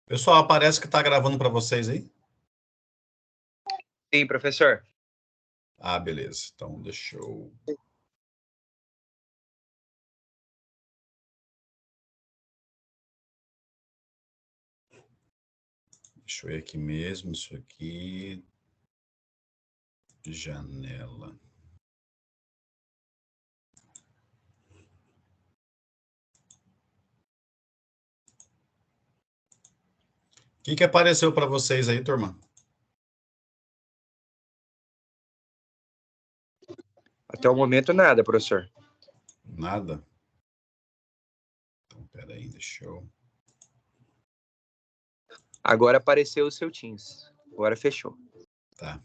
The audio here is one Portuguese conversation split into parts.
Pessoal, parece que está gravando para vocês aí? Sim, professor. Ah, beleza. Então, deixa eu... Deixa eu ver aqui mesmo, isso aqui... Janela. O que apareceu para vocês aí, turma? Até o momento, nada, professor. Nada? Então, peraí, deixa eu... Agora apareceu o seu Teams. Agora fechou. Tá.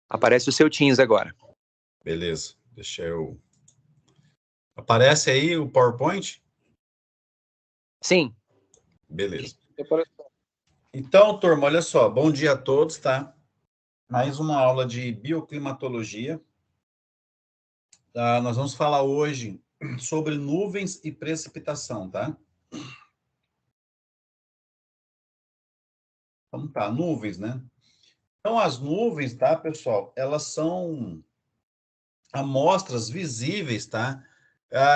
Aparece o seu Teams agora. Beleza, deixa eu... Aparece aí o PowerPoint? Sim. Beleza. Então, turma, olha só. Bom dia a todos, tá? Mais uma aula de bioclimatologia. Nós vamos falar hoje sobre nuvens e precipitação, tá? Então tá, nuvens, né? Então, as nuvens, tá, pessoal? Elas são amostras visíveis, tá?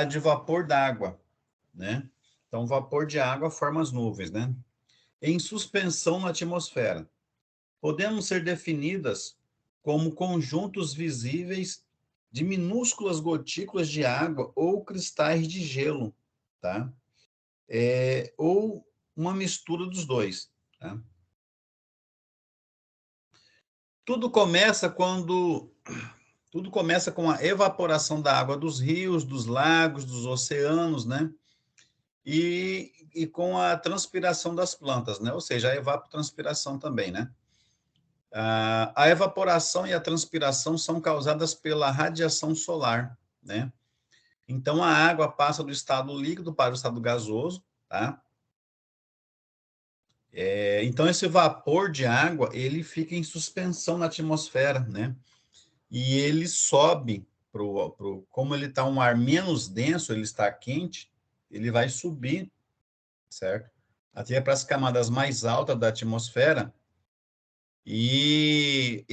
De vapor d'água, né? Então, vapor de água forma as nuvens, né? Em suspensão na atmosfera. Podemos ser definidas como conjuntos visíveis de minúsculas gotículas de água ou cristais de gelo, tá? Ou uma mistura dos dois, tá? Tudo começa com a evaporação da água dos rios, dos lagos, dos oceanos, né? E com a transpiração das plantas, né? Ou seja, a evapotranspiração também, né? A evaporação e a transpiração são causadas pela radiação solar, né? Então, a água passa do estado líquido para o estado gasoso, tá? Então, esse vapor de água, ele fica em suspensão na atmosfera, né? E ele sobe, como ele está um ar menos denso, ele está quente, ele vai subir, certo? Até para as camadas mais altas da atmosfera, e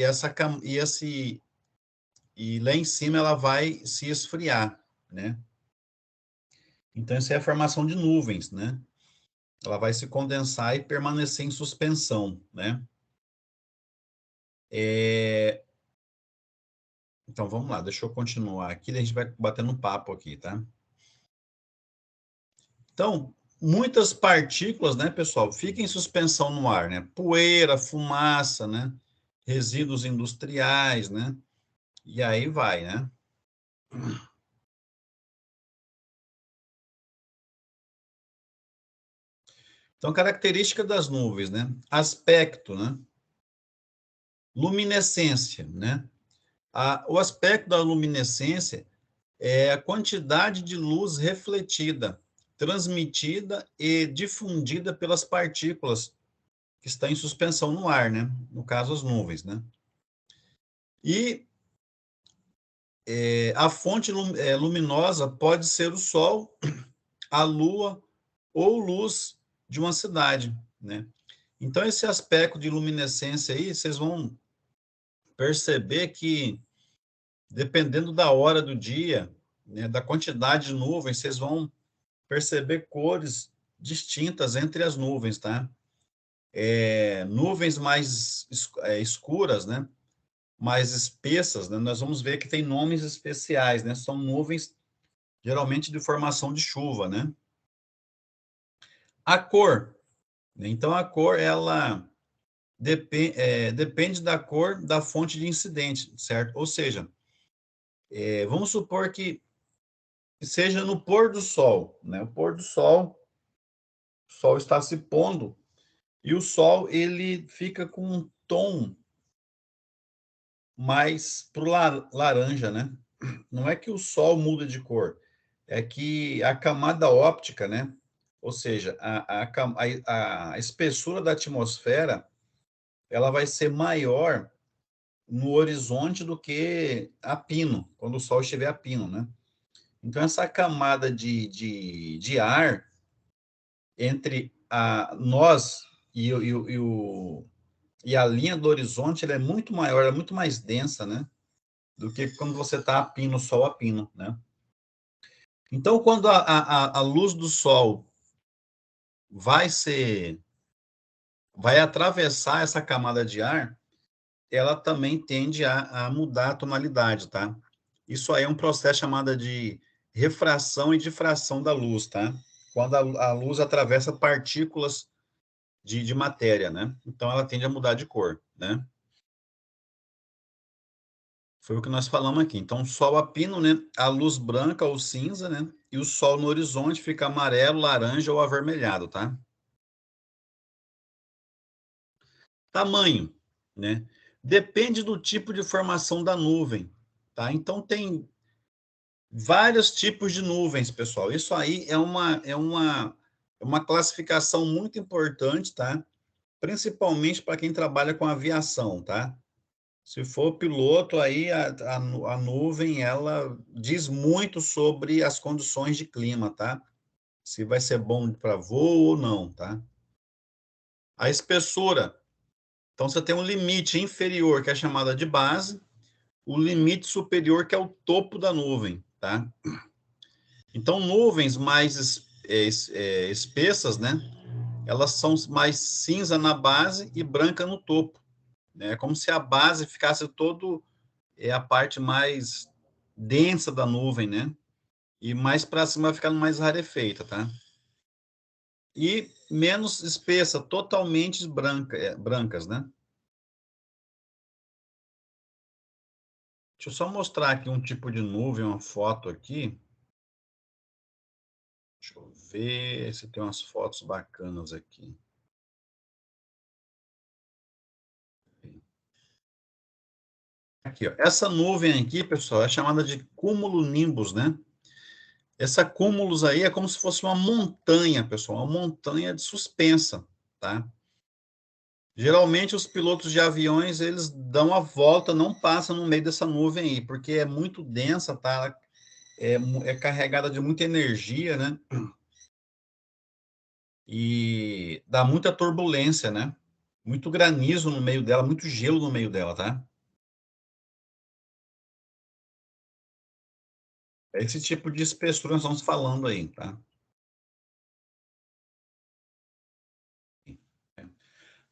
lá em cima ela vai se esfriar, né? Então, isso é a formação de nuvens, né? Ela vai se condensar e permanecer em suspensão, né? Então, vamos lá, deixa eu continuar aqui, a gente vai batendo um papo aqui, tá? Então, muitas partículas, né, pessoal, ficam em suspensão no ar, né? Poeira, fumaça, né? Resíduos industriais, né? E aí vai, né? Então, característica das nuvens, né? Aspecto, né? Luminescência, né? O aspecto da luminescência é a quantidade de luz refletida, transmitida e difundida pelas partículas que estão em suspensão no ar, né? No caso, as nuvens, né? E a fonte luminosa pode ser o Sol, a Lua ou luz de uma cidade, né? Então, esse aspecto de luminescência aí, vocês vão perceber que, dependendo da hora do dia, né, da quantidade de nuvens, vocês vão perceber cores distintas entre as nuvens, tá? Nuvens mais escuras, né? Mais espessas, né? Nós vamos ver que tem nomes especiais, né? São nuvens, geralmente, de formação de chuva, né? A cor, né? Então, a cor, ela depende da cor da fonte de incidente, certo? Ou seja, vamos supor que seja no pôr do sol, né? O pôr do sol, o sol está se pondo, e o sol, ele fica com um tom mais pro laranja, né? não é que o Sol muda de cor, é que a camada óptica, né? Ou seja, a espessura da atmosfera, ela vai ser maior no horizonte do que a pino, quando o Sol estiver a pino, né? Então, essa camada de ar entre nós e a linha do horizonte, ela é muito maior, ela é muito mais densa, né? Do que quando você está a pino, Sol a pino, né? Então, quando a luz do Sol vai atravessar essa camada de ar, ela também tende a mudar a tonalidade, tá? Isso aí é um processo chamado de refração e difração da luz, tá? Quando a luz atravessa partículas de matéria, né? Então, ela tende a mudar de cor, né? Foi o que nós falamos aqui. Então, Sol a pino, né? A luz branca ou cinza, né? E o Sol no horizonte fica amarelo, laranja ou avermelhado, tá? Tamanho, né? Depende do tipo de formação da nuvem, tá? Então, tem vários tipos de nuvens, pessoal. Isso aí é uma classificação muito importante, tá? Principalmente para quem trabalha com aviação, tá? Se for piloto, aí a nuvem, ela diz muito sobre as condições de clima, tá? Se vai ser bom para voo ou não, tá? A espessura. Então, você tem um limite inferior, que é chamada de base, o limite superior, que é o topo da nuvem, tá? Então, nuvens mais espessas, né? Elas são mais cinza na base e branca no topo, né? É como se a base ficasse todo a parte mais densa da nuvem, né? E mais para cima vai ficando mais rarefeita, tá? E menos espessa, totalmente brancas, né? Deixa eu só mostrar aqui um tipo de nuvem, uma foto aqui. Deixa eu ver se tem umas fotos bacanas aqui. Aqui, ó. Essa nuvem aqui, pessoal, é chamada de cumulonimbus, né? Essa cúmulos aí é como se fosse uma montanha, pessoal, uma montanha de suspensa, tá? Geralmente os pilotos de aviões, eles dão a volta, não passam no meio dessa nuvem aí, porque é muito densa, tá? É carregada de muita energia, né? E dá muita turbulência, né? Muito granizo no meio dela, muito gelo no meio dela, tá? É esse tipo de espessura nós estamos falando aí, tá?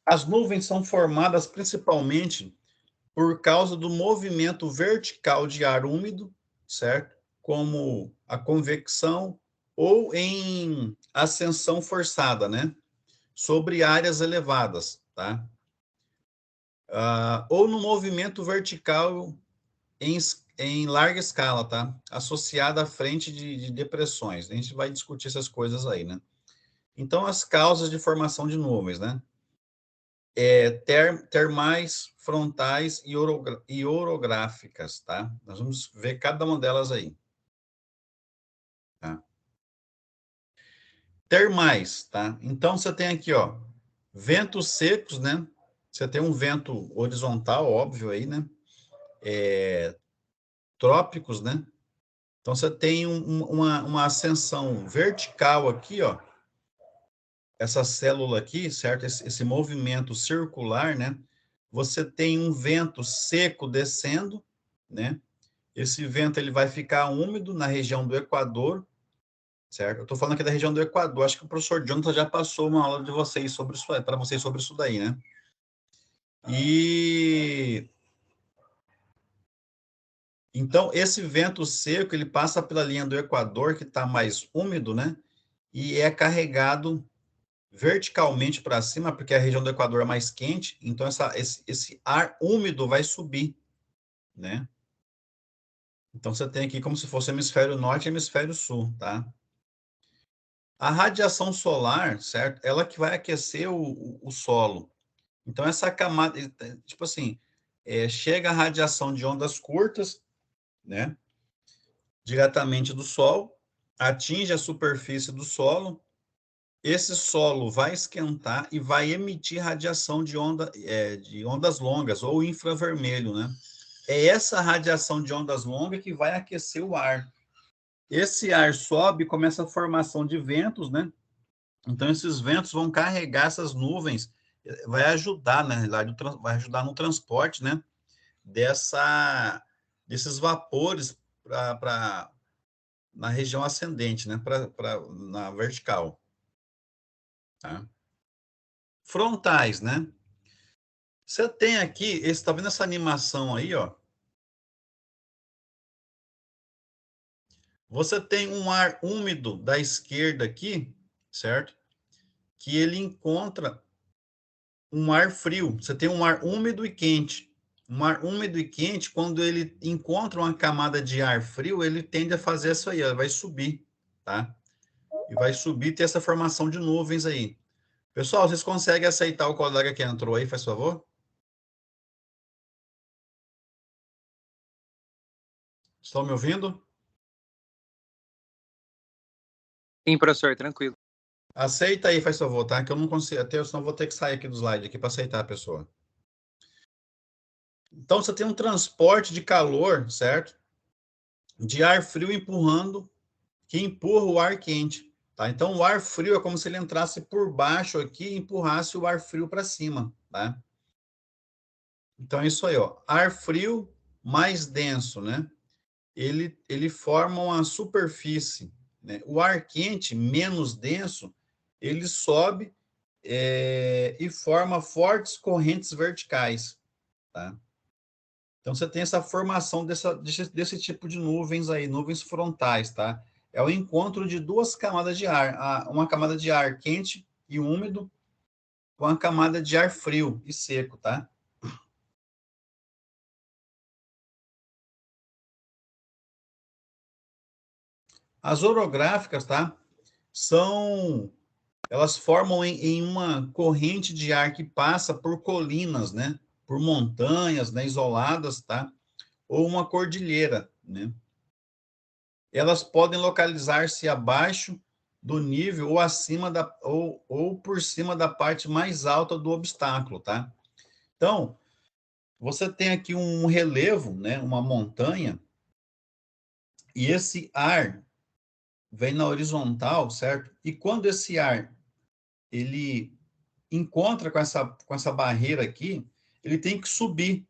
As nuvens são formadas principalmente por causa do movimento vertical de ar úmido, certo? Como a convecção ou em ascensão forçada, né? Sobre áreas elevadas, tá? Ou no movimento vertical em larga escala, tá? Associada à frente de depressões. A gente vai discutir essas coisas aí, né? Então, as causas de formação de nuvens, né? Termais, frontais e orográficas, tá? Nós vamos ver cada uma delas aí. Tá? Termais, tá? Então, você tem aqui, ó, ventos secos, né? Você tem um vento horizontal, óbvio aí, né? Trópicos, né? Então, você tem uma ascensão vertical aqui, ó. Essa célula aqui, certo? Esse movimento circular, né? Você tem um vento seco descendo, né? Esse vento ele vai ficar úmido na região do Equador, certo? Eu estou falando aqui da região do Equador. Acho que o professor Jonathan já passou uma aula de vocês sobre isso, para vocês sobre isso daí, né? E então esse vento seco ele passa pela linha do Equador que está mais úmido, né? E é carregado verticalmente para cima, porque a região do Equador é mais quente. Então esse ar úmido vai subir, né? Então você tem aqui como se fosse hemisfério norte e hemisfério sul, tá? A radiação solar, certo? Ela que vai aquecer o solo. Então, essa camada, tipo assim, chega a radiação de ondas curtas, né? diretamente do Sol, atinge a superfície do solo, esse solo vai esquentar e vai emitir radiação de ondas longas, ou infravermelho, né? É essa radiação de ondas longas que vai aquecer o ar. Esse ar sobe e começa a formação de ventos, né? Então, esses ventos vão carregar essas nuvens, vai ajudar, na realidade, vai ajudar no transporte, né? Desses vapores na região ascendente, né? Na vertical. Tá? Frontais, né? Você tem aqui, está vendo essa animação aí, ó? Você tem um ar úmido da esquerda aqui, certo? Que ele encontra um ar frio. Você tem um ar úmido e quente. Um ar úmido e quente, quando ele encontra uma camada de ar frio, ele tende a fazer isso aí, ó, vai subir, tá? E vai subir e ter essa formação de nuvens aí. Pessoal, vocês conseguem aceitar o colega que entrou aí, faz favor? Estão me ouvindo? Sim, professor, tranquilo. Aceita aí, faz favor, tá? Que eu não consigo, até senão vou ter que sair aqui do slide aqui para aceitar a pessoa. Então, você tem um transporte de calor, certo? De ar frio empurrando, que empurra o ar quente, tá? Então, o ar frio é como se ele entrasse por baixo aqui e empurrasse o ar frio para cima, tá? Então, é isso aí, ó. Ar frio mais denso, né? Ele forma uma superfície, né? O ar quente, menos denso, ele sobe e forma fortes correntes verticais, tá? Então, você tem essa formação desse tipo de nuvens aí, nuvens frontais, tá? É o encontro de duas camadas de ar, uma camada de ar quente e úmido com a camada de ar frio e seco, tá? As orográficas, tá? Elas formam em uma corrente de ar que passa por colinas, né? Por montanhas, né? Isoladas, tá? Ou uma cordilheira, né? Elas podem localizar-se abaixo do nível ou acima ou por cima da parte mais alta do obstáculo, tá? Então, você tem aqui um relevo, né, uma montanha, e esse ar vem na horizontal, certo? E quando esse ar ele encontra com essa barreira aqui, ele tem que subir.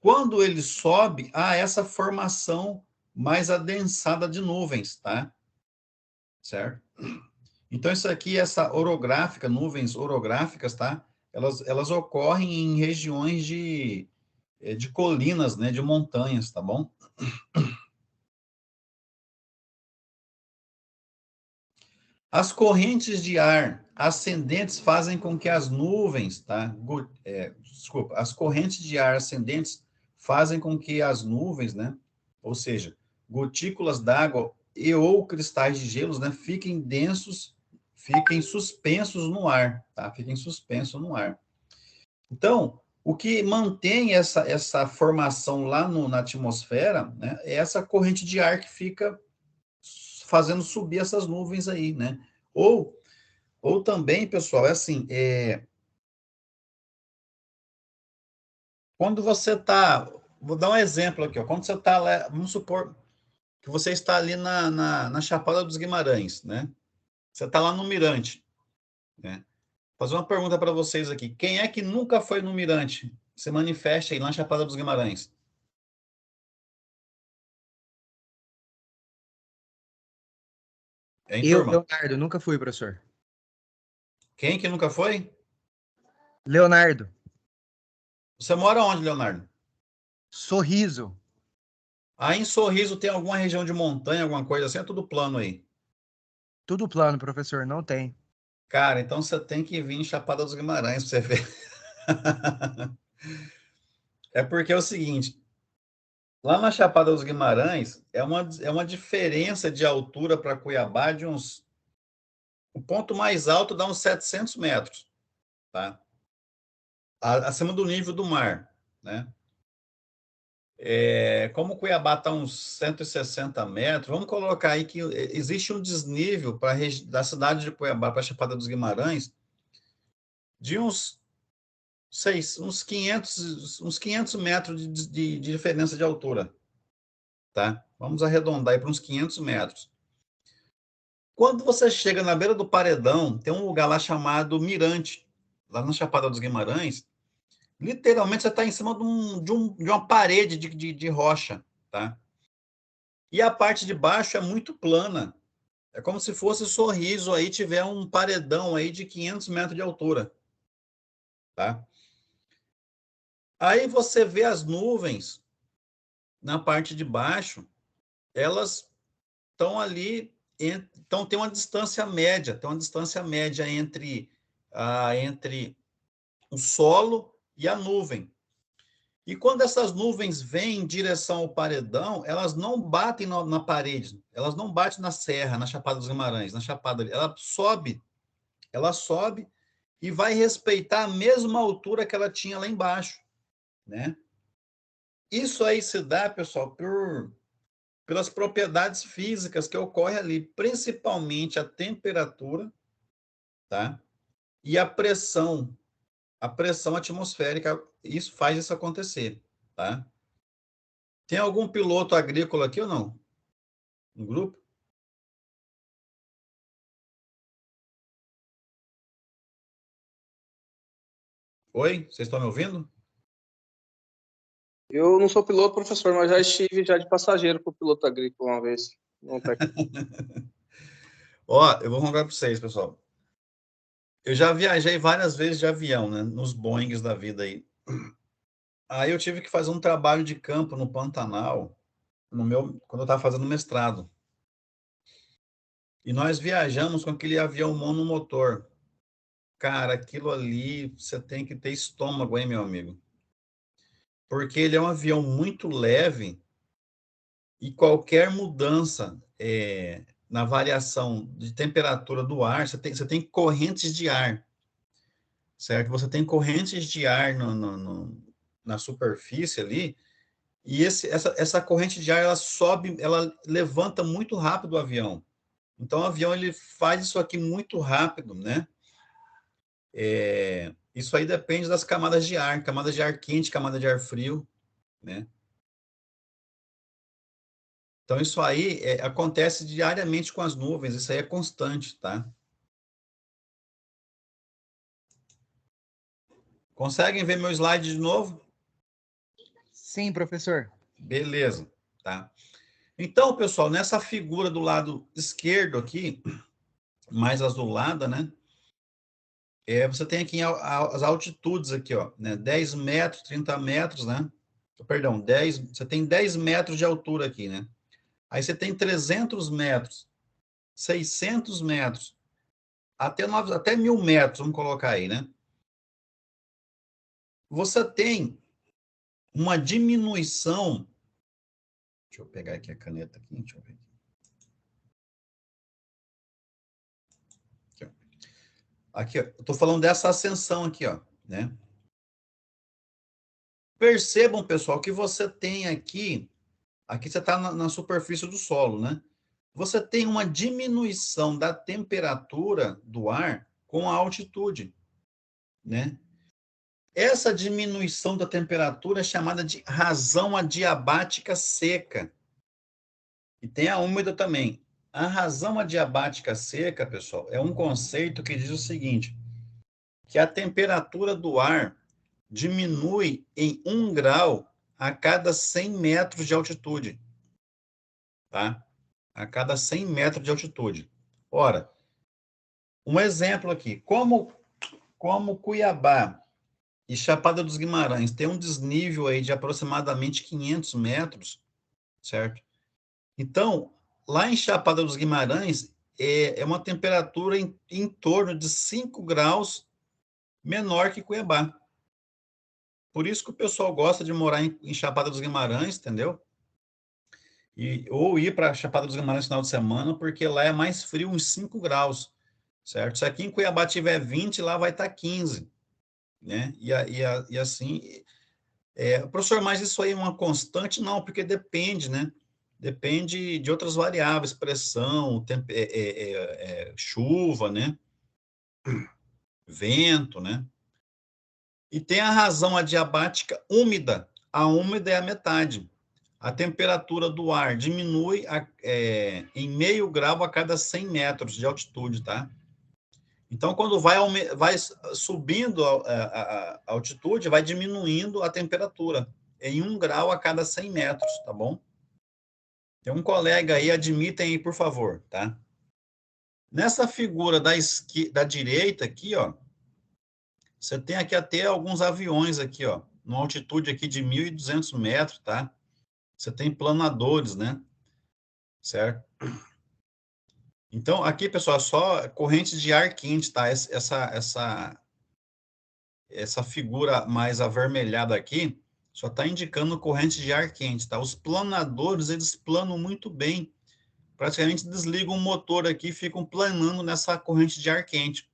Quando ele sobe, há essa formação mais adensada de nuvens, tá? Certo? Então, isso aqui, essa orográfica, nuvens orográficas, tá? Elas ocorrem em regiões de colinas, né? De montanhas, tá bom? As correntes de ar ascendentes fazem com que as nuvens, tá? Desculpa, as correntes de ar ascendentes fazem com que as nuvens, né? Ou seja, gotículas d'água e ou cristais de gelos, né? Fiquem densos, fiquem suspensos no ar, tá? Fiquem suspensos no ar. Então, o que mantém essa formação lá na atmosfera, né? É essa corrente de ar que fica fazendo subir essas nuvens aí, né? Ou também, pessoal, é assim, quando você está, vou dar um exemplo aqui, ó, quando você está lá, vamos supor que você está ali na Chapada dos Guimarães, né? Você está lá no Mirante, né? Vou fazer uma pergunta para vocês aqui, quem é que nunca foi no Mirante? Se manifesta aí lá na Chapada dos Guimarães. Hein, Eu, turma? Leonardo, nunca fui, professor. Quem que nunca foi? Leonardo, Você mora onde, Leonardo? Sorriso. Aí em Sorriso tem alguma região de montanha, alguma coisa assim? É tudo plano aí. Tudo plano, professor, não tem. Cara, então você tem que vir em Chapada dos Guimarães para você ver. É porque é o seguinte, lá na Chapada dos Guimarães é uma diferença de altura para Cuiabá de uns... O ponto mais alto dá uns 700 metros, tá? Acima do nível do mar, né? Como Cuiabá está uns 160 metros, vamos colocar aí que existe um desnível da cidade de Cuiabá para a Chapada dos Guimarães de uns 500 metros de diferença de altura. Tá? Vamos arredondar aí para uns 500 metros. Quando você chega na beira do paredão, tem um lugar lá chamado Mirante, lá na Chapada dos Guimarães. Literalmente você está em cima de uma parede de rocha, tá? E a parte de baixo é muito plana. É como se fosse Sorriso aí, tiver um paredão aí de 500 metros de altura, tá? Aí você vê as nuvens na parte de baixo, elas estão ali, então tem uma distância média, entre o solo e a nuvem. E quando essas nuvens vêm em direção ao paredão, elas não batem na parede, elas não batem na serra, na Chapada dos Guimarães, na Chapada, ela sobe e vai respeitar a mesma altura que ela tinha lá embaixo, né? Isso aí se dá, pessoal, pelas propriedades físicas que ocorrem ali, principalmente a temperatura, tá? E a pressão atmosférica, isso faz isso acontecer, tá? Tem algum piloto agrícola aqui ou não? No grupo? Oi, vocês estão me ouvindo? Eu não sou piloto, professor, mas já estive já de passageiro com o piloto agrícola uma vez. Ó, eu vou contar para vocês, pessoal. Eu já viajei várias vezes de avião, né? Nos Boeings da vida aí. Aí eu tive que fazer um trabalho de campo no Pantanal, quando eu estava fazendo mestrado. E nós viajamos com aquele avião monomotor. Cara, aquilo ali, você tem que ter estômago, hein, meu amigo? Porque ele é um avião muito leve e qualquer mudança na variação de temperatura do ar, você tem correntes de ar, certo? Você tem correntes de ar na superfície ali, e essa corrente de ar, ela sobe, ela levanta muito rápido o avião. Então, o avião ele faz isso aqui muito rápido, né? Isso aí depende das camadas de ar quente, camada de ar frio, né? Então, isso aí acontece diariamente com as nuvens, isso aí é constante, tá? Conseguem ver meu slide de novo? Sim, professor. Beleza, tá? Então, pessoal, nessa figura do lado esquerdo aqui, mais azulada, né? Você tem aqui as altitudes aqui, ó, né? 10 metros, 30 metros, né? Perdão, você tem 10 metros de altura aqui, né? Aí você tem 300 metros, 600 metros, até 1.000 metros, vamos colocar aí, né? Você tem uma diminuição. Deixa eu pegar aqui a caneta aqui, deixa eu ver. Aqui, ó, eu estou falando dessa ascensão aqui, ó, né? Percebam, pessoal, que você tem aqui você está na superfície do solo, né? Você tem uma diminuição da temperatura do ar com a altitude, né? Essa diminuição da temperatura é chamada de razão adiabática seca. E tem a úmida também. A razão adiabática seca, pessoal, é um conceito que diz o seguinte, que a temperatura do ar diminui em 1 grau a cada 100 metros de altitude, tá? A cada 100 metros de altitude. Ora, um exemplo aqui, como Cuiabá e Chapada dos Guimarães tem um desnível aí de aproximadamente 500 metros, certo? Então, lá em Chapada dos Guimarães, é uma temperatura em torno de 5 graus menor que Cuiabá. Por isso que o pessoal gosta de morar em Chapada dos Guimarães, entendeu? Ou ir para Chapada dos Guimarães no final de semana, porque lá é mais frio, uns 5 graus, certo? Se aqui em Cuiabá tiver 20, lá vai estar 15, né? E assim, Professor, mas isso aí é uma constante? Não, porque depende, né? Depende de outras variáveis, pressão, chuva, né? Vento, né? E tem a razão adiabática úmida. A úmida é a metade. A temperatura do ar diminui em meio grau a cada 100 metros de altitude, tá? Então, quando vai subindo a altitude, vai diminuindo a temperatura em 1 grau a cada 100 metros, tá bom? Tem um colega aí, admitem aí, por favor, tá? Nessa figura da direita aqui, ó, você tem aqui até alguns aviões aqui, ó, numa altitude aqui de 1.200 metros, tá? Você tem planadores, né? Certo? Então, aqui, pessoal, só correntes de ar quente, tá? Essa figura mais avermelhada aqui só está indicando corrente de ar quente, tá? Os planadores, eles planam muito bem. Praticamente desligam o motor aqui e ficam planando nessa corrente de ar quente,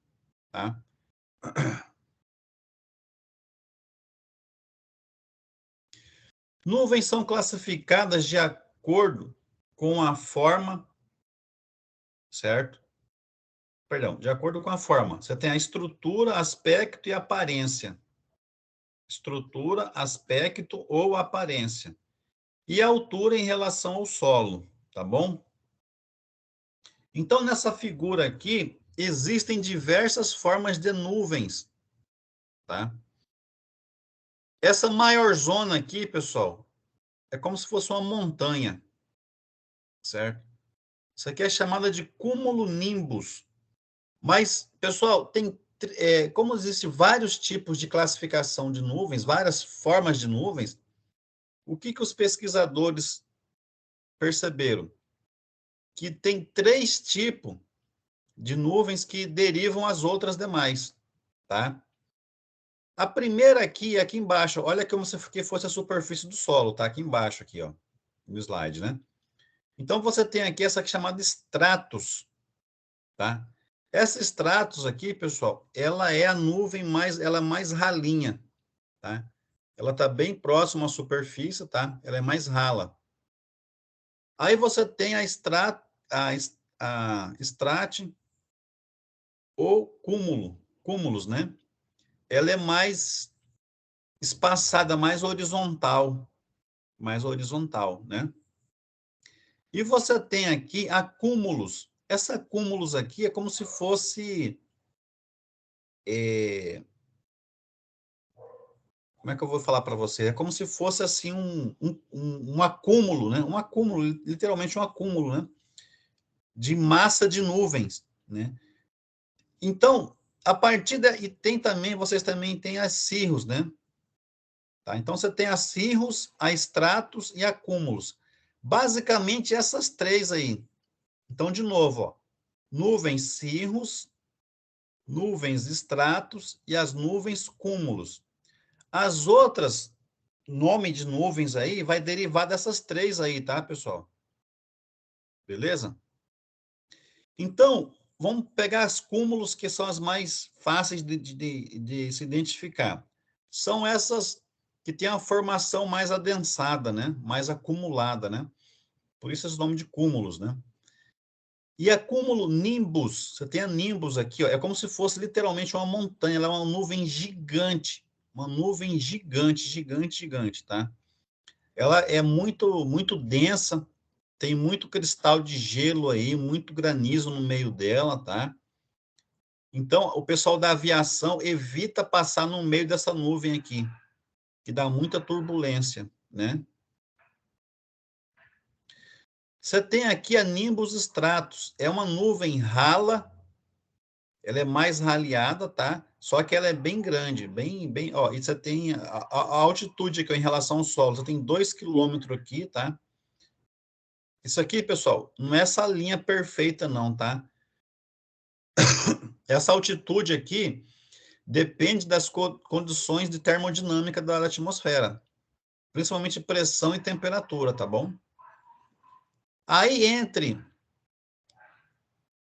tá? Nuvens são classificadas de acordo com a forma, certo? Perdão, de acordo com a forma. Você tem a estrutura, aspecto e aparência. Estrutura, aspecto ou aparência. E a altura em relação ao solo, tá bom? Então, nessa figura aqui, existem diversas formas de nuvens, tá? Essa maior zona aqui, pessoal, é como se fosse uma montanha, certo? Isso aqui é chamada de cumulonimbus. Mas, pessoal, como existem vários tipos de classificação de nuvens, várias formas de nuvens, o que os pesquisadores perceberam? Que tem 3 tipos de nuvens que derivam as outras demais, tá? A primeira aqui embaixo, olha como se fosse a superfície do solo, tá? Aqui embaixo, aqui, ó, no slide, né? Então, você tem aqui essa aqui chamada estratos, tá? Essa estratos aqui, pessoal, ela é a nuvem ela é mais ralinha, tá? Ela está bem próxima à superfície, tá? Ela é mais rala. Aí você tem a estrate ou cúmulos, né? Ela é mais espaçada, mais horizontal, né? E você tem aqui acúmulos. Essa cúmulos aqui é como se fosse como é que eu vou falar para você? É como se fosse assim um acúmulo, né? Um acúmulo, literalmente um acúmulo, né? De massa de nuvens, né? Então, a partir daí, vocês também têm as cirros, né? Tá? Então, você tem as cirros, a estratos e acúmulos. Basicamente, essas 3 aí. Então, de novo, ó, nuvens cirros, nuvens estratos e as nuvens cúmulos. As outras, nome de nuvens aí, vai derivar dessas 3 aí, tá, pessoal? Beleza? Então, vamos pegar as cúmulos que são as mais fáceis de se identificar. São essas que têm a formação mais adensada, né? Mais acumulada, né? Por isso esse nome de cúmulos, né? E a cúmulo nimbus, você tem a nimbus aqui, ó, é como se fosse literalmente uma montanha, ela é uma nuvem gigante, gigante, tá? Ela é muito densa, tem muito cristal de gelo aí, muito granizo no meio dela, tá? Então, o pessoal da aviação evita passar no meio dessa nuvem aqui, que dá muita turbulência, né? Você tem aqui a nimbus stratus, é uma nuvem rala, ela é mais raleada, tá? Só que ela é bem grande, ó, e você tem a altitude aqui ó, em relação ao solo, você tem 2 quilômetros aqui, tá? Isso aqui, pessoal, não é essa linha perfeita não, tá? Essa altitude aqui depende das condições de termodinâmica da atmosfera, principalmente pressão e temperatura, tá bom? Aí, entre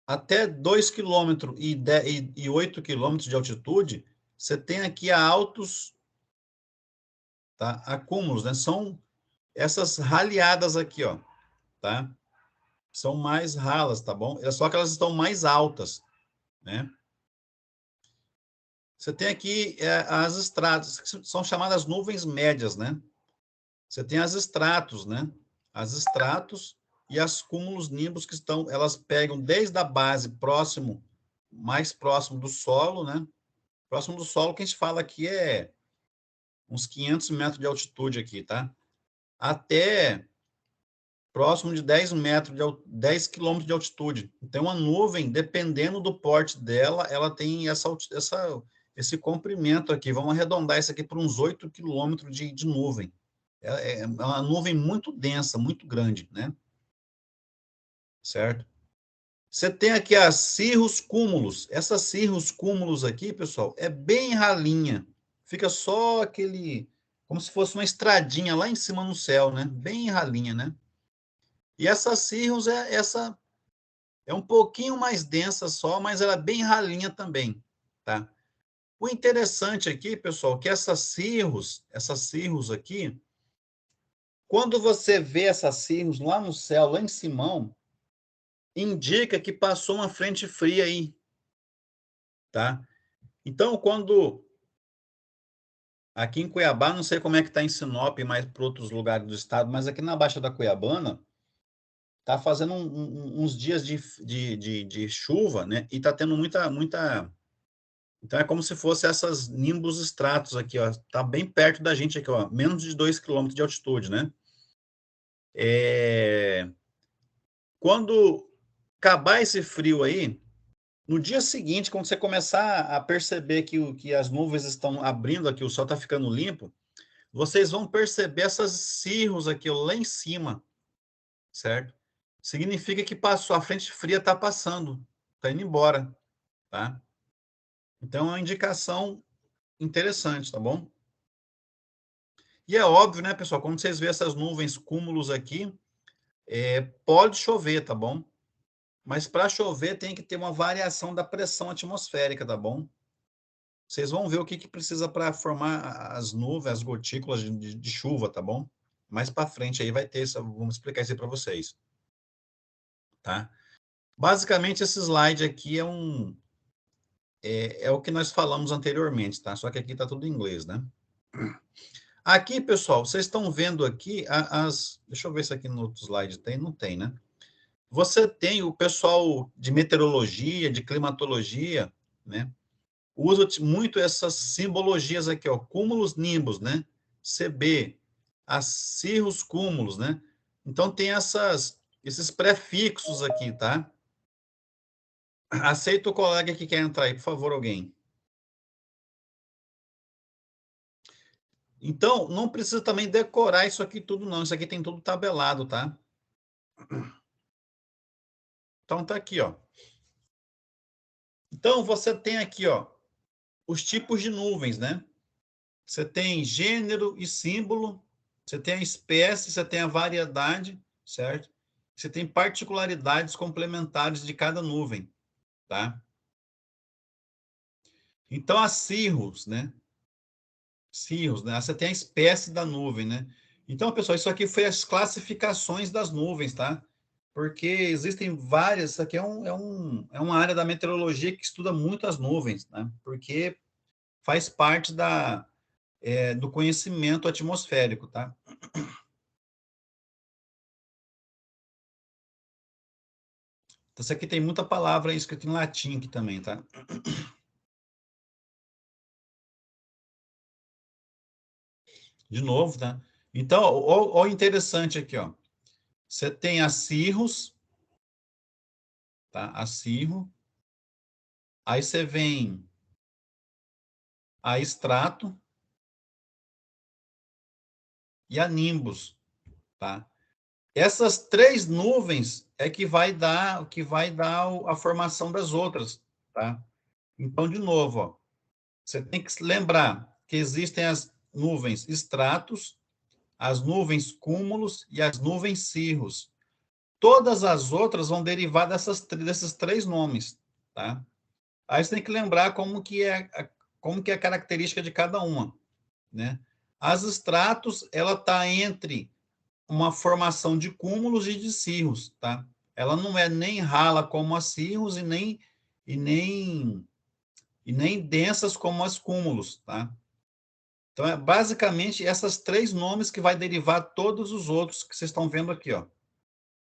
até 2 km e 8 km de altitude, você tem aqui tá? Acúmulos, né? São essas raleadas aqui, ó, tá? São mais ralas, tá bom? É só que elas estão mais altas, né? Você tem aqui as estratos, que são chamadas nuvens médias, né? Você tem as estratos, né? As estratos e as cúmulos nimbos que estão, elas pegam desde a base mais próximo do solo, né? Próximo do solo, que a gente fala aqui é uns 500 metros de altitude aqui, tá? Até próximo de 10 metros, 10 quilômetros de altitude. Então, uma nuvem, dependendo do porte dela, ela tem esse comprimento aqui. Vamos arredondar isso aqui para uns 8 quilômetros de nuvem. É uma nuvem muito densa, muito grande, né? Certo? Você tem aqui as cirrus cúmulos. Essas cirrus cúmulos aqui, pessoal, é bem ralinha. Fica só como se fosse uma estradinha lá em cima no céu, né? Bem ralinha, né? E essa cirrus é um pouquinho mais densa só, mas ela é bem ralinha também, tá? O interessante aqui, pessoal, que essas cirrus aqui, quando você vê essas cirrus lá no céu, lá em cima, indica que passou uma frente fria aí, tá? Então, quando aqui em Cuiabá, não sei como é que está em Sinop, mais para outros lugares do estado, mas aqui na Baixa da Cuiabana, tá fazendo uns dias de chuva, né? E tá tendo muita. Então é como se fosse essas nimbus stratus aqui, ó. Tá bem perto da gente aqui, ó. Menos de 2 quilômetros de altitude, né? Quando acabar esse frio aí, no dia seguinte, quando você começar a perceber que as nuvens estão abrindo aqui, o céu está ficando limpo, vocês vão perceber essas cirros aqui ó, lá em cima, certo? Significa que passou, a frente fria está passando, está indo embora, tá? Então é uma indicação interessante, tá bom? E é óbvio, né, pessoal, quando vocês vêem essas nuvens cúmulos aqui, pode chover, tá bom? Mas para chover tem que ter uma variação da pressão atmosférica, tá bom? Vocês vão ver o que precisa para formar as nuvens, as gotículas de chuva, tá bom? Mais para frente aí vai ter, vamos explicar isso aí para vocês, tá? Basicamente, esse slide aqui é o que nós falamos anteriormente, tá? Só que aqui está tudo em inglês, né? Aqui, pessoal, vocês estão vendo aqui deixa eu ver se aqui no outro slide tem, não tem, né? Você tem o pessoal de meteorologia, de climatologia, né? Usa muito essas simbologias aqui, ó, cúmulos nimbus, né? CB, as cirrus cúmulos, né? Então tem esses prefixos aqui, tá? Aceita o colega que quer entrar aí, por favor, alguém. Então, não precisa também decorar isso aqui tudo, não. Isso aqui tem tudo tabelado, tá? Então, tá aqui, ó. Então, você tem aqui, ó, os tipos de nuvens, né? Você tem gênero e símbolo, você tem a espécie, você tem a variedade, certo? Você tem particularidades complementares de cada nuvem, tá? Então, as cirrus, né? Cirrus, né? Você tem a espécie da nuvem, né? Então, pessoal, isso aqui foi as classificações das nuvens, tá? Porque existem várias, isso aqui é uma área da meteorologia que estuda muito as nuvens, né? Porque faz parte do conhecimento atmosférico, tá? Então, isso aqui tem muita palavra escrita em latim aqui também, tá? De novo, tá? Então, olha o interessante aqui, ó. Você tem a cirrus, tá? A cirro. Aí você vem a estrato e a nimbus, tá? Essas três nuvens é que vai dar a formação das outras, tá? Então, de novo, ó, você tem que lembrar que existem as nuvens estratos, as nuvens cúmulos e as nuvens cirrus. Todas as outras vão derivar desses três nomes, tá? Aí você tem que lembrar como que é a característica de cada uma, né? As estratos, ela está entre uma formação de cúmulos e de cirros, tá? Ela não é nem rala como as cirros e nem densas como as cúmulos, tá? Então, é basicamente essas três nomes que vai derivar todos os outros que vocês estão vendo aqui, ó.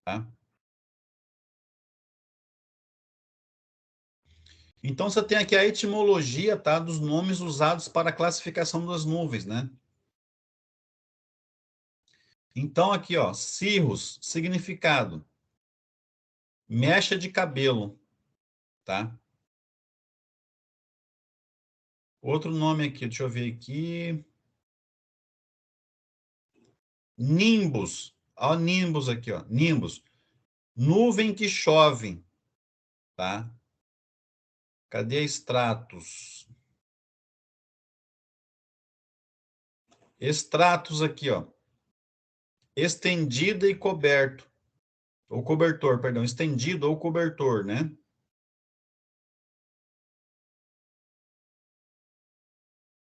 Tá? Então, você tem aqui a etimologia, tá, dos nomes usados para a classificação das nuvens, né? Então, aqui, ó, cirrus, significado, mecha de cabelo, tá? Outro nome aqui, deixa eu ver aqui. Nimbus, ó, nimbus aqui, ó, nimbus. Nuvem que chove, tá? Cadê stratus? Stratus aqui, ó. Estendida e coberto. Ou cobertor, perdão. Estendido ou cobertor, né?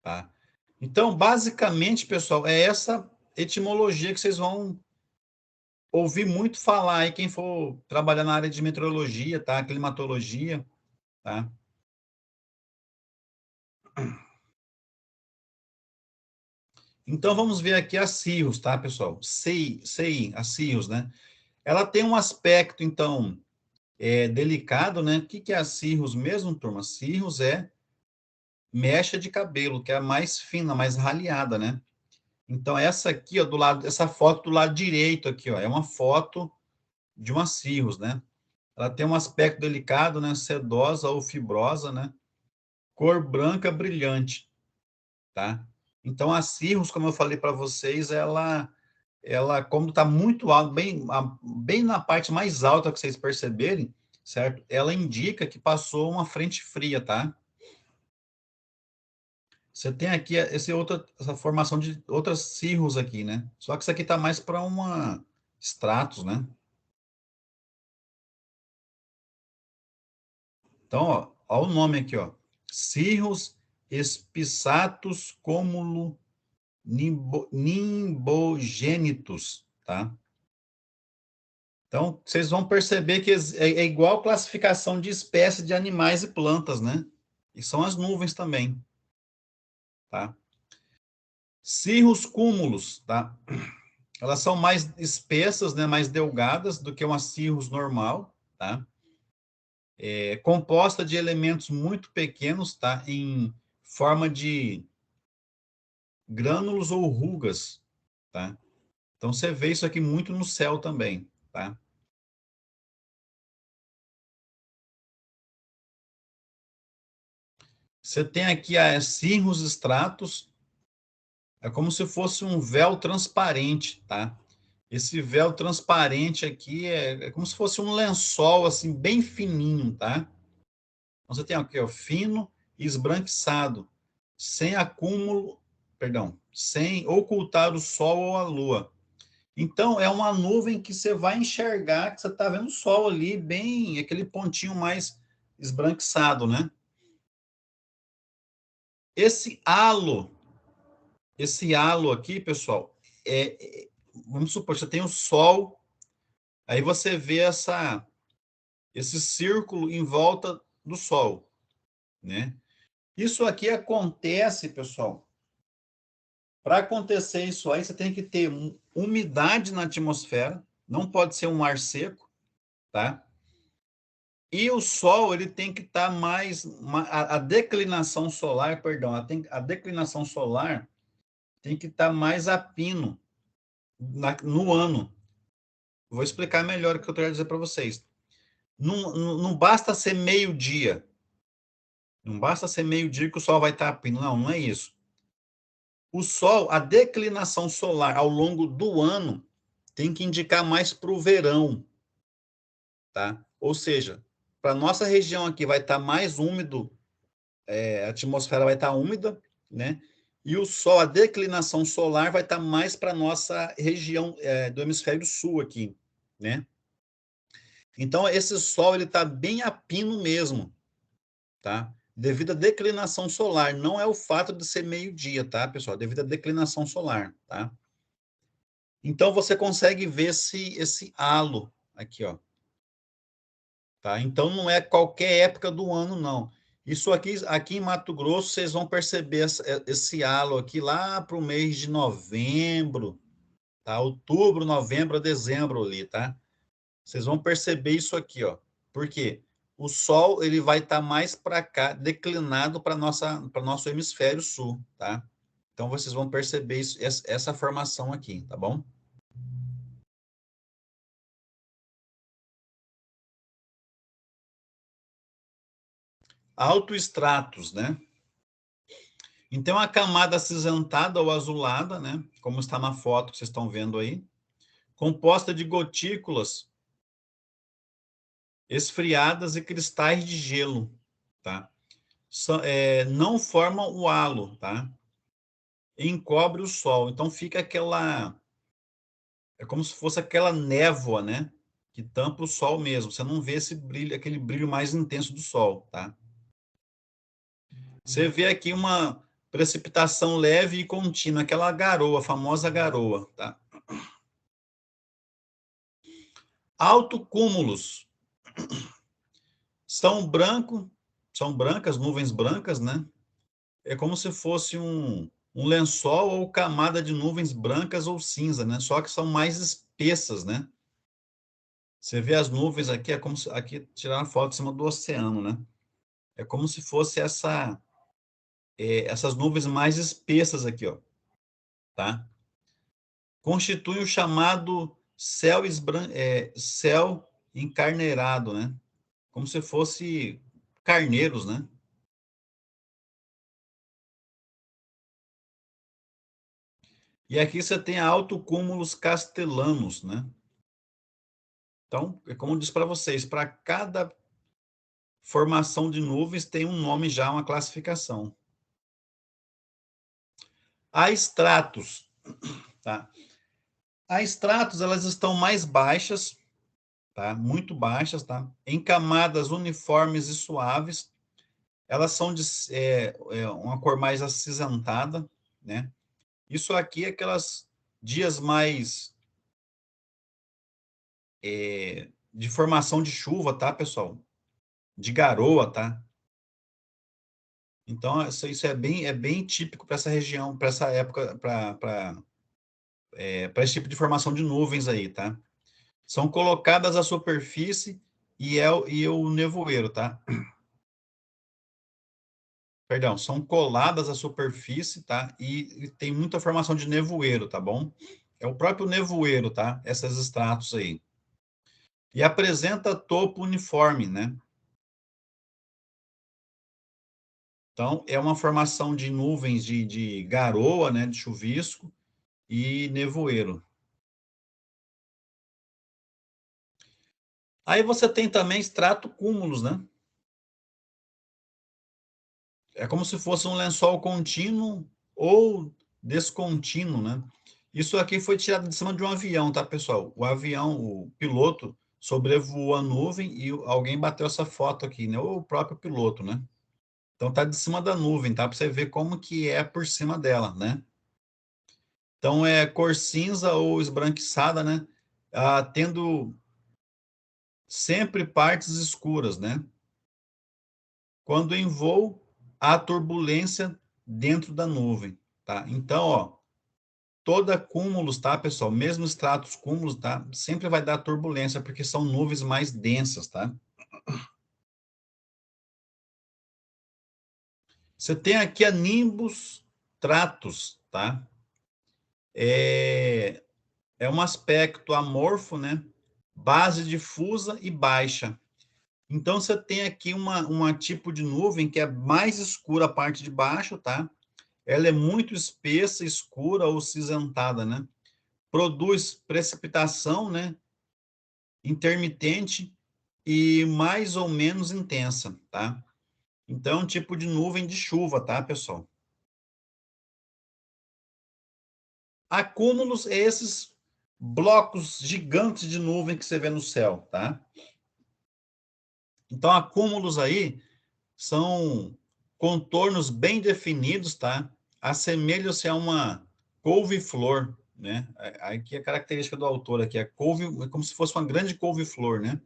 Tá? Então, basicamente, pessoal, é essa etimologia que vocês vão ouvir muito falar aí, quem for trabalhar na área de meteorologia, tá? Climatologia, tá? Então, vamos ver aqui a cirrus, tá, pessoal? CI, a cirrus, né? Ela tem um aspecto, então, delicado, né? O que é a cirrus mesmo, turma? Cirrus é mecha de cabelo, que é a mais fina, mais raleada, né? Então, essa aqui, ó, do lado, essa foto do lado direito aqui, ó, é uma foto de uma cirrus, né? Ela tem um aspecto delicado, né? Sedosa ou fibrosa, né? Cor branca brilhante, tá? Então, a cirrus, como eu falei para vocês, ela como está muito alto, bem na parte mais alta que vocês perceberem, certo? Ela indica que passou uma frente fria, tá? Você tem aqui essa formação de outras cirrus aqui, né? Só que isso aqui está mais para uma stratus, né? Então, ó o nome aqui, ó. Cirrus espissatus cúmulo nimbogênitus, tá? Então, vocês vão perceber que é igual classificação de espécies de animais e plantas, né? E são as nuvens também, tá? Cirrus cúmulos, tá? Elas são mais espessas, né? Mais delgadas do que uma cirrus normal, tá? Composta de elementos muito pequenos, tá? Em forma de grânulos ou rugas, tá? Então, você vê isso aqui muito no céu também, tá? Você tem aqui a cirrus stratus, é como se fosse um véu transparente, tá? Esse véu transparente aqui é como se fosse um lençol, assim, bem fininho, tá? Então, você tem aqui, ó, fino e esbranquiçado, sem acúmulo, perdão, sem ocultar o sol ou a lua. Então, é uma nuvem que você vai enxergar, que você está vendo o sol ali, bem, aquele pontinho mais esbranquiçado, né? Esse halo aqui, pessoal, vamos supor, você tem o sol, aí você vê esse círculo em volta do sol, né? Isso aqui acontece, pessoal. Para acontecer isso aí, você tem que ter umidade na atmosfera, não pode ser um ar seco, tá? E o Sol, ele tem que estar mais... A declinação solar, perdão, a declinação solar tem que estar mais a pino no ano. Vou explicar melhor o que eu quero dizer para vocês. Não basta ser meio-dia. Não basta ser meio-dia que o Sol vai estar a pino. Não, não é isso. O Sol, a declinação solar ao longo do ano tem que indicar mais para o verão, tá? Ou seja, para a nossa região aqui vai estar mais úmido, a atmosfera vai estar úmida, né? E o Sol, a declinação solar vai estar mais para a nossa região do hemisfério sul aqui, né? Então, esse Sol, ele está bem a pino mesmo, tá? devido à declinação solar. Não é o fato de ser meio-dia, tá, pessoal? Devido à declinação solar, tá? Então, você consegue ver esse halo aqui, ó. Tá? Então, não é qualquer época do ano, não. Isso aqui em Mato Grosso, vocês vão perceber esse halo aqui lá para o mês de novembro, tá? Outubro, novembro, dezembro ali, tá? Vocês vão perceber isso aqui, ó. Por quê? O Sol ele vai estar mais para cá, declinado para nosso hemisfério sul, tá? Então, vocês vão perceber isso, essa formação aqui, tá bom? Autoestratos, né? Então, a camada acinzentada ou azulada, né? Como está na foto que vocês estão vendo aí, composta de gotículas esfriadas e cristais de gelo, tá? Não formam o halo, tá? Encobre o Sol. Então, fica aquela... É como se fosse aquela névoa, né? Que tampa o Sol mesmo. Você não vê esse brilho, aquele brilho mais intenso do Sol, tá? Você vê aqui uma precipitação leve e contínua, aquela garoa, a famosa garoa, tá? Altocúmulos são brancas, nuvens brancas, né? É como se fosse um lençol ou camada de nuvens brancas ou cinza, né? Só que são mais espessas, né? Você vê as nuvens aqui, é como se aqui tirar uma foto em cima do oceano, né? É como se fosse essas nuvens mais espessas aqui, ó, tá? Constitui o chamado céu encarneirado, né? Como se fosse carneiros, né? E aqui você tem autocúmulos castellanos, né? Então, é como eu disse para vocês, para cada formação de nuvens tem um nome já, uma classificação. Há estratos, tá? Há estratos, elas estão mais baixas, tá? Muito baixas, tá? Em camadas uniformes e suaves. Elas são de uma cor mais acinzentada, né? Isso aqui é aquelas dias mais de formação de chuva, tá, pessoal? De garoa, tá? Então, isso é bem típico para essa região, para essa época, para esse tipo de formação de nuvens aí, tá? São colocadas à superfície e o nevoeiro, tá? Perdão, são coladas à superfície, tá? E tem muita formação de nevoeiro, tá bom? É o próprio nevoeiro, tá? Esses estratos aí. E apresenta topo uniforme, né? Então, é uma formação de nuvens de garoa, né? De chuvisco e nevoeiro. Aí você tem também estratocúmulos, né? É como se fosse um lençol contínuo ou descontínuo, né? Isso aqui foi tirado de cima de um avião, tá, pessoal? O avião, o piloto, sobrevoou a nuvem e alguém bateu essa foto aqui, né? Ou o próprio piloto, né? Então tá de cima da nuvem, tá? Para você ver como que é por cima dela, né? Então é cor cinza ou esbranquiçada, né? Tendo sempre partes escuras, né? Quando em voo, há turbulência dentro da nuvem, tá? Então, ó, toda cúmulos, tá, pessoal? Mesmo estratos cúmulos, tá? Sempre vai dar turbulência, porque são nuvens mais densas, tá? Você tem aqui a nimbus stratus, tá? É um aspecto amorfo, né? Base difusa e baixa. Então, você tem aqui uma tipo de nuvem que é mais escura a parte de baixo, tá? Ela é muito espessa, escura ou cinzentada, né? Produz precipitação, né? Intermitente e mais ou menos intensa, tá? Então, é um tipo de nuvem de chuva, tá, pessoal? Acúmulos, esses blocos gigantes de nuvem que você vê no céu, tá? Então, acúmulos aí são contornos bem definidos, tá? Assemelham-se a uma couve-flor, né? Aqui a característica do autor aqui é couve, é como se fosse uma grande couve-flor, né?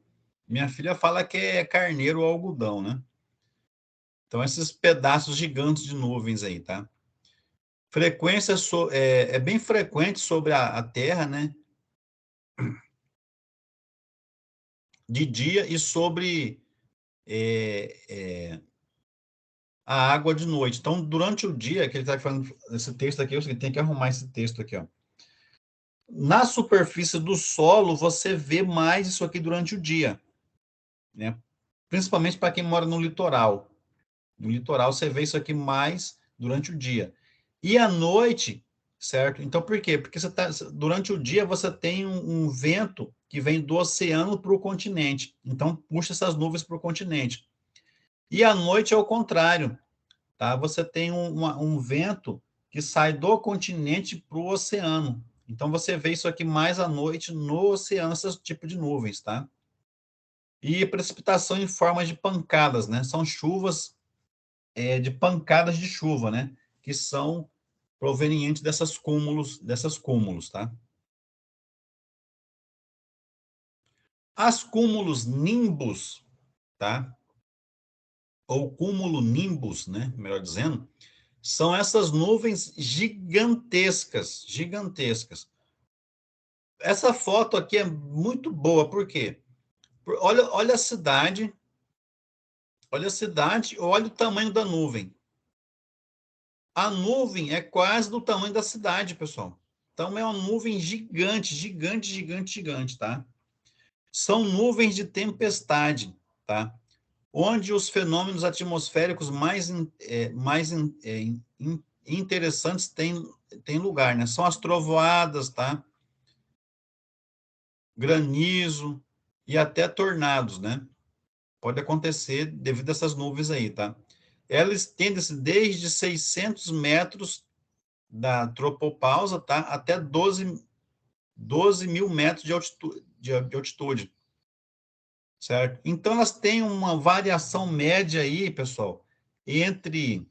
Minha filha fala que é carneiro ou algodão, né? Então, esses pedaços gigantes de nuvens aí, tá? Frequência é bem frequente sobre a Terra, né? De dia e sobre a água de noite. Então, durante o dia, que ele está falando esse texto aqui, você tem que arrumar esse texto aqui, ó. Na superfície do solo, você vê mais isso aqui durante o dia, né? Principalmente para quem mora no litoral. No litoral, você vê isso aqui mais durante o dia. E à noite, certo? Então, por quê? Porque durante o dia, você tem um vento que vem do oceano para o continente. Então, puxa essas nuvens para o continente. E à noite é o contrário, tá? Você tem um vento que sai do continente para o oceano. Então, você vê isso aqui mais à noite no oceano, esse tipo de nuvens, tá? E precipitação em forma de pancadas, né? São chuvas de pancadas de chuva, né? Que são provenientes dessas cúmulos, tá? As cúmulos nimbus, tá? Ou cúmulo nimbus, né? Melhor dizendo, são essas nuvens gigantescas, gigantescas. Essa foto aqui é muito boa, por quê? Olha a cidade, olha o tamanho da nuvem. A nuvem é quase do tamanho da cidade, pessoal. Então, é uma nuvem gigante, gigante, gigante, gigante, tá? São nuvens de tempestade, tá? Onde os fenômenos atmosféricos mais interessantes têm lugar, né? São as trovoadas, tá? Granizo e até tornados, né? Pode acontecer devido a essas nuvens aí, tá? Elas estendem-se desde 600 metros da tropopausa, tá? Até 12 mil metros de altitude, certo? Então, elas têm uma variação média aí, pessoal, entre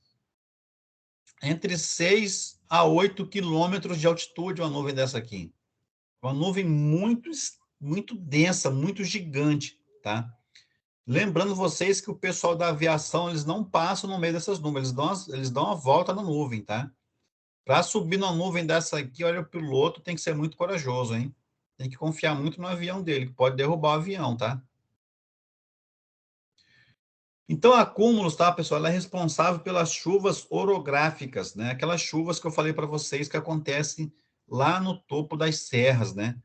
6 a 8 quilômetros de altitude, uma nuvem dessa aqui. Uma nuvem muito, muito densa, muito gigante, tá? Lembrando vocês que o pessoal da aviação, eles não passam no meio dessas nuvens, eles dão uma volta na nuvem, tá? Para subir numa nuvem dessa aqui, olha, o piloto tem que ser muito corajoso, hein? Tem que confiar muito no avião dele, que pode derrubar o avião, tá? Então, a cúmulos, tá, pessoal, ela é responsável pelas chuvas orográficas, né? Aquelas chuvas que eu falei para vocês que acontecem lá no topo das serras, né?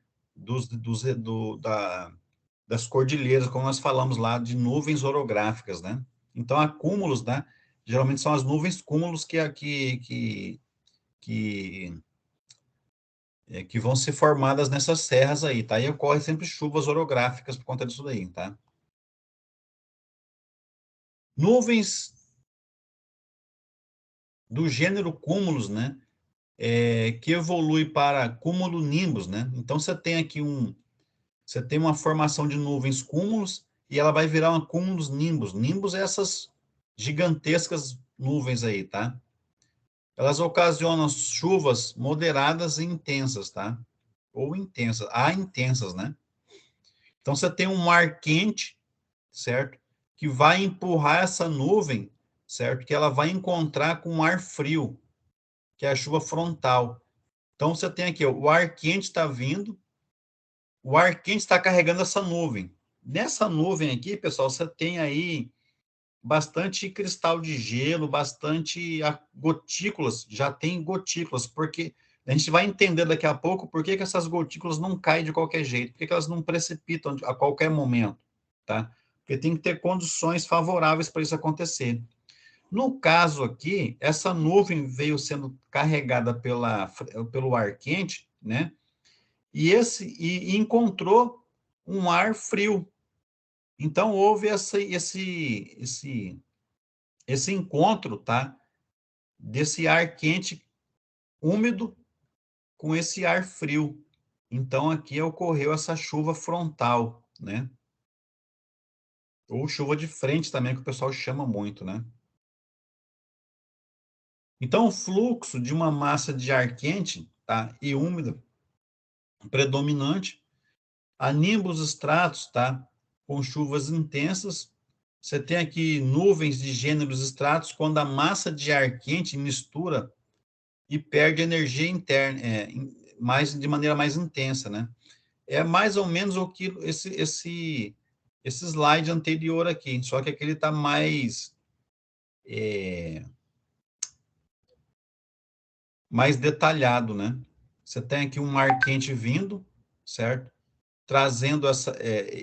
Das cordilheiras, como nós falamos lá, de nuvens orográficas, né? Então, a cúmulos, né? Geralmente são as nuvens cúmulos que vão ser formadas nessas serras aí, tá? E ocorre sempre chuvas orográficas por conta disso daí, tá? Nuvens do gênero cúmulos, né? Que evolui para cúmulo-nimbus, né? Então, você tem uma formação de nuvens cúmulos e ela vai virar uma cúmulos-nimbus. Nimbus é essas gigantescas nuvens aí, tá? Elas ocasionam chuvas moderadas e intensas, tá? Ou intensas, intensas, né? Então, você tem um ar quente, certo? Que vai empurrar essa nuvem, certo? Que ela vai encontrar com um ar frio, que é a chuva frontal. Então, você tem aqui, ó, o ar quente está vindo, o ar quente está carregando essa nuvem. Nessa nuvem aqui, pessoal, você tem aí bastante cristal de gelo, bastante gotículas, já tem gotículas, porque a gente vai entender daqui a pouco por que essas gotículas não caem de qualquer jeito, por que elas não precipitam a qualquer momento, tá? Porque tem que ter condições favoráveis para isso acontecer. No caso aqui, essa nuvem veio sendo carregada pelo ar quente, né? E encontrou um ar frio. Então, houve esse encontro, tá? Desse ar quente, úmido, com esse ar frio. Então, aqui ocorreu essa chuva frontal, né? Ou chuva de frente também, que o pessoal chama muito, né? Então, o fluxo de uma massa de ar quente, tá, e úmida predominante, a nimbus stratus, tá, com chuvas intensas. Você tem aqui nuvens de gêneros stratus quando a massa de ar quente mistura e perde energia interna, de maneira mais intensa, né? É mais ou menos o que esse slide anterior aqui, só que aquele está mais mais detalhado, né? Você tem aqui um ar quente vindo, certo? Trazendo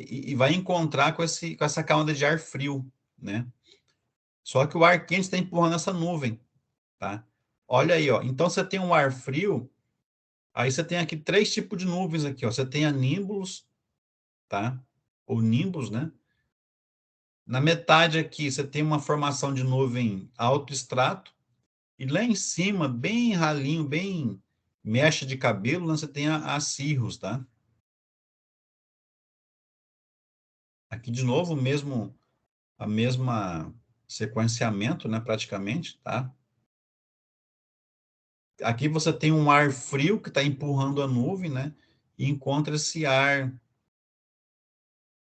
e vai encontrar com essa camada de ar frio, né? Só que o ar quente está empurrando essa nuvem, tá? Olha aí, ó. Então você tem um ar frio, aí você tem aqui 3 tipos de nuvens aqui, ó. Você tem a nimbus, tá? Ou nimbus, né? Na metade aqui você tem uma formação de nuvem alto estrato, e lá em cima, bem ralinho, bem mecha de cabelo, né, você tem a cirrus, tá? Aqui de novo, a mesma sequenciamento, né, praticamente, tá? Aqui você tem um ar frio que está empurrando a nuvem, né? E encontra esse ar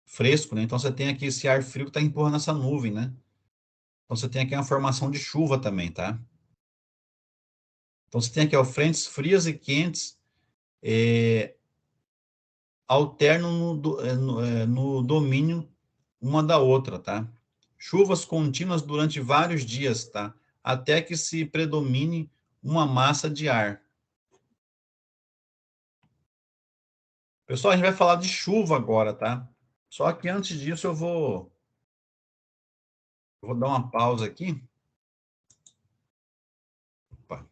fresco, né? Então você tem aqui esse ar frio que está empurrando essa nuvem, né? Então você tem aqui uma formação de chuva também, tá? Então você tem aqui, ó, frentes frias e quentes alternam no domínio uma da outra, tá? Chuvas contínuas durante vários dias, tá? Até que se predomine uma massa de ar. Pessoal, a gente vai falar de chuva agora, tá? Só que antes disso eu vou dar uma pausa aqui. Opa.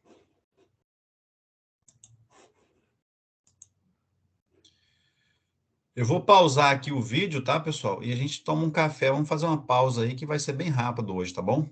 Eu vou pausar aqui o vídeo, tá, pessoal? E a gente toma um café, vamos fazer uma pausa aí que vai ser bem rápido hoje, tá bom?